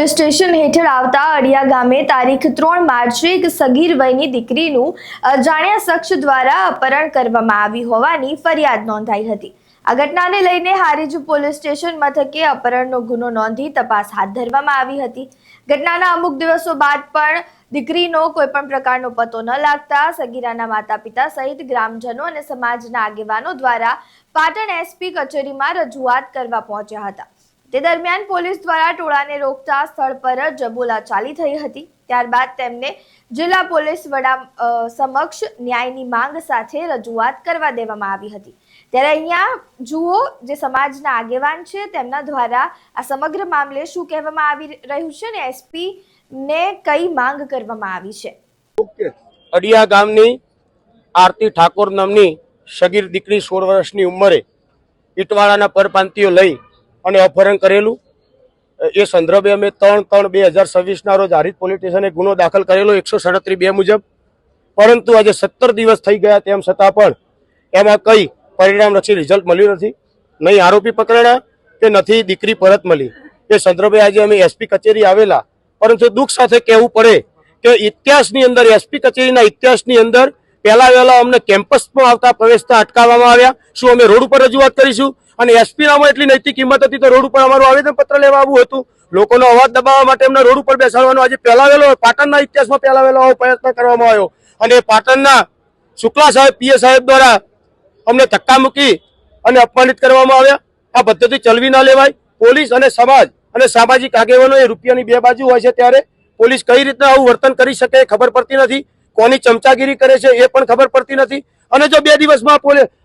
Police station હેઠળ આવતા અડિયા ગામે તારીખ 3 માર્ચે એક સગીર વયની દીકરીનું અજાણ્યા શખ્સ દ્વારા અપહરણ કરવામાં આવ્યું હોવાની ફરિયાદ નોંધાઈ હતી। આ ઘટનાને લઈને હારીજ પોલીસ સ્ટેશન મથકે અપહરણનો ગુનો નોંધી તપાસ હાથ ધરવામાં આવી હતી। ઘટનાના અમુક દિવસો બાદ પણ દીકરીનો કોઈ પણ પ્રકારનો પતો ન લાગતા સગીરાના માતા-પિતા સહિત ગ્રામજનો અને સમાજના આગેવાનો દ્વારા પાટણ એસપી કચેરીમાં રજૂઆત કરવા પહોંચ્યા હતા। તે દરમિયાન પોલીસ દ્વારા ટોળાને રોકતા સ્થળ પર જ બોલાચાલી થઈ હતી। ત્યારબાદ તેમને જિલ્લા પોલીસ વડા સમક્ષ ન્યાયની માંગ સાથે રજૂઆત કરવા દેવામાં આવી હતી। ત્યારે અહીંયા જુઓ જે સમાજના આગેવાન છે તેમના દ્વારા આ સમગ્ર મામલે શું કહેવામાં આવી રહ્યું છે ને એસપી ને કઈ માંગ કરવામાં આવી છે। અડિયા ગામની આરતી ઠાકોર નામની સગીર દીકરી 16 વર્ષની ઉંમરે ઈટવાળાના પરપ્રાંતિયો લઈ અને અપહરણ કરેલું। એ સંદર્ભે અમે 3/3/2026 રોજ હારીજ પોલીસ સ્ટેશને ગુનો દાખલ કરેલો 137(2) મુજબ। પરંતુ આજે 17 દિવસ થઈ ગયા તેમ છતાં પણ એમાં કઈ પરિણામલક્ષી રિઝલ્ટ મળ્યું નથી। નહીં આરોપી પકડાયા કે નથી દીકરી પરત મળી। એ સંદર્ભે આજે અમે એસપી કચેરી આવેલા, પરંતુ દુઃખ સાથે કહેવું પડે કે ઇતિહાસની અંદર એસપી કચેરીના ઇતિહાસની અંદર પહેલા વહેલા અમને કેમ્પસમાં આવતા પ્રવેશતા અટકાવવામાં આવ્યા। શું અમે રોડ ઉપર રજૂઆત કરીશું? અને એસપી નામાં એટલી નૈતિક કિંમત હતી તો રોડ ઉપર અમારું આવેદનપત્ર લેવા આવવું હતું। લોકોનો અવાજ દબાવવા માટે અમને રોડ ઉપર બેસાડવાનો આજે પહેલા વહેલો પાટણના ઇતિહાસમાં પહેલા વહેલો આવો પ્રયત્ન કરવામાં આવ્યો। અને પાટણના શુક્લા સાહેબ પીએ સાહેબ દ્વારા અમને ધક્કા મૂકી અને અપમાનિત કરવામાં આવ્યા। આ પદ્ધતિ ચલવી ના લેવાય। પોલીસ અને સમાજ અને સામાજિક આગેવાનો એ રૂપિયાની બે બાજુ હોય છે, ત્યારે પોલીસ કઈ રીતના આવું વર્તન કરી શકે એ ખબર પડતી નથી। કોની ચમચાગીરી કરે છે એ પણ ખબર પડતી નથી। અને જો 2 દિવસમાં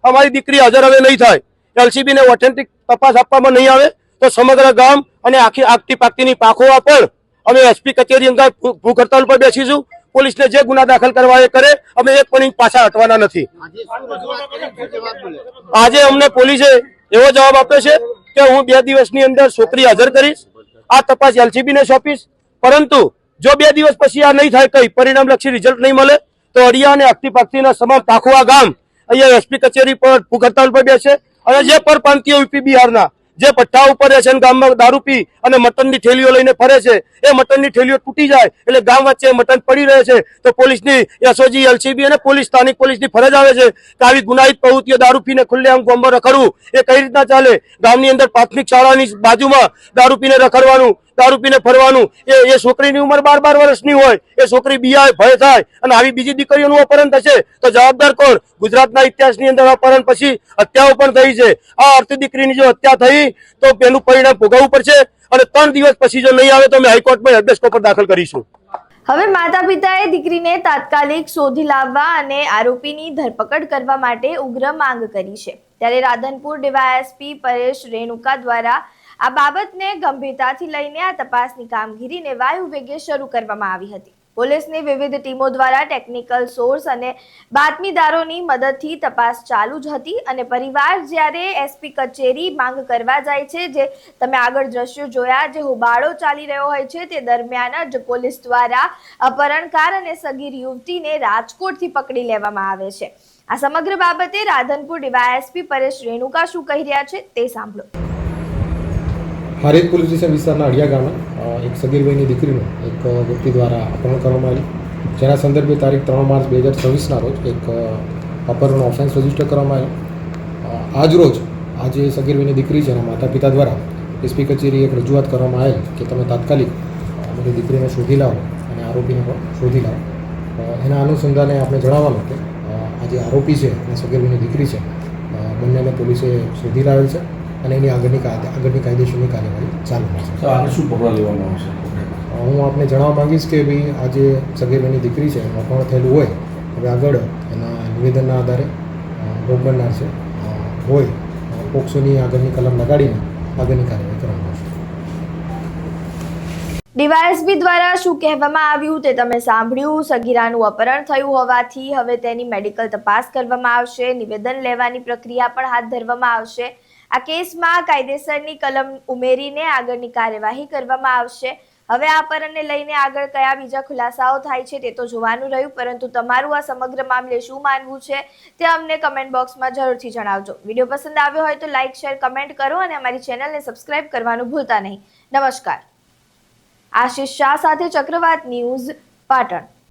અમારી દીકરી હાજર હવે નહીં થાય, એલસીબી ને ઓથેન્ટિક તપાસ આપવામાં નહીં આવે તો સમગ્ર ગામ અને આખી આગતી પાકતીની પાંખોવા પણ અમે એસપી કચેરી અંદર ભૂખ હડતાલ પર બેસીશું। પોલીસને જે ગુના દાખલ કરવા એ કરે, અમે એક પણ ઇંચ પાછા હટવાના નથી। આજે અમને પોલીસે એવો જવાબ આપ્યો છે કે હું 2 દિવસની અંદર છોકરી હાજર કરીશ, આ તપાસ એલસીબી ને સોંપીશ। પરંતુ જો 2 દિવસ પછી આ નહીં થાય, કઈ પરિણામલક્ષી રિઝલ્ટ નહીં મળે તો અડિયા અને આગતી પાકતીના તમામ પાંખોવા ગામ અહીંયા એસપી કચેરી પર ભૂખ હડતાલ પર બેસે। અને જે પરપ્રાંતિયો યુપી બિહારના જે ભઠ્ઠા ઉપર છે ગામમાં દારૂ પી અને મટનની થેલીઓ લઈને ફરે છે, એ મટનની થેલીઓ તૂટી જાય એટલે ગામ વચ્ચે મટન પડી રહે છે તો પોલીસની એસઓજી એલસીબી અને પોલીસ સ્થાનિક પોલીસની ફરજ આવે છે કે આવી ગુનાહિત પ્રવૃત્તિઓ દારૂ પીને ખુલ્લેઆમ ગામમાં રખડવું એ કઈ રીતના ચાલે। ગામની અંદર પ્રાથમિક શાળાની બાજુમાં દારૂ પીને રખડવાનું, દારૂ પીને ફરવાનું, એ છોકરીની ઉંમર 12 વર્ષની હોય, એ છોકરી બિયાય ભય થાય અને આવી બીજી દીકરીઓનું અપહરણ થશે તો જવાબદાર કોણ? ગુજરાતના ઇતિહાસની અંદર અપહરણ પછી હત્યાઓ પણ થઈ છે। આ આરતી દીકરીની જો હત્યા થઈ તો એનું પરિણામ ભોગવવું પડશે અને 3 દિવસ પછી જો નહીં આવે તો અમે હાઈકોર્ટમાં હેબિયસ કોર્પસ દાખલ કરીશું। હવે માતા પિતાએ દીકરીને તાત્કાલિક શોધી લાવવા અને આરોપીની ધરપકડ કરવા માટે ઉગ્ર માંગ કરી છે। ત્યારે રાધનપુર ડીવાયએસપી પરેશ રેણુકા દ્વારા આ બાબતને ગંભીરતાથી લઈને આ તપાસની કામગીરીને વાયુ વેગે શરૂ કરવામાં આવી હતી। પોલીસની વિવિધ ટીમો દ્વારા ટેકનિકલ સોર્સ અને બાતમીદારોની મદદથી તપાસ ચાલુ જ હતી અને પરિવાર જ્યારે એસપી કચેરી માંગ કરવા જાય છે, જે તમે આગળ દ્રશ્યો જોયા, જે હોબાળો ચાલી રહ્યો હોય છે તે દરમિયાન જ પોલીસ દ્વારા અપહરણકાર અને સગીર યુવતીને રાજકોટથી પકડી લેવામાં આવે છે। આ સમગ્ર બાબતે રાધનપુર ડીવાયએસપી પરેશ રેણુકા શું કહી રહ્યા છે તે સાંભળો। હારીજ પોલીસ સ્ટેશન વિસ્તારના અડિયા ગામે એક સગીર વયની દીકરીનું એક વ્યક્તિ દ્વારા અપહરણ કરવામાં આવ્યું, જેના સંદર્ભે તારીખ 3 માર્ચ 2026 રોજ એક અપહરણ ઓફેન્સ રજીસ્ટર કરવામાં આવ્યો। આજ રોજ આજે સગીર વયની દીકરી છે એના માતા પિતા દ્વારા એસપી કચેરી એક રજૂઆત કરવામાં આવેલ કે તમે તાત્કાલિક અમારી દીકરીને શોધી લાવો અને આરોપીને પણ શોધી લાવો। એના અનુસંધાને આપણે જણાવવાનું કે આ જે આરોપી છે અને સગીર વયની દીકરી છે બંનેને પોલીસે શોધી લાવેલ છે અને એની આગળની કાયદેસરની કાર્યવાહી ચાલુ છે। આગળ શું પગલાં લેવામાં આવશે? હું આપને જણાવવા માંગીશ કે ભાઈ આ જે સગીર વયની દીકરી છે એનું અપહરણ થયેલું હોય, હવે આગળ એના નિવેદનના આધારે ભોગ બનનાર છે હોય પોક્સોની આગળની કલમ લગાડીને આગળની કાર્યવાહી કરવામાં આવશે। ડીવાયએસપી દ્વારા શું કહેવામાં આવ્યું તે તમે સાંભળ્યું। સગીરાનું અપહરણ થયું હોવાથી હવે તેની મેડિકલ તપાસ કરવામાં આવશે, નિવેદન લેવાની પ્રક્રિયા પણ હાથ ધરવામાં આવશે। આ કેસમાં કાયદેસરની કલમ ઉમેરીને આગળની કાર્યવાહી કરવામાં આવશે। હવે આ અપહરણને લઈને આગળ કયા બીજા ખુલાસાઓ થાય છે તે તો જોવાનું રહ્યું, પરંતુ તમારું આ સમગ્ર મામલે શું માનવું છે તે અમને કમેન્ટ બોક્સમાં જરૂરથી જણાવજો। વિડીયો પસંદ આવ્યો હોય તો લાઇક, શેર, કમેન્ટ કરો અને અમારી ચેનલને સબસ્ક્રાઇબ કરવાનું ભૂલતા નહીં। નમસ્કાર। આશિષ શાહ સાથે ચક્રવાત ન્યૂઝ, પાટણ.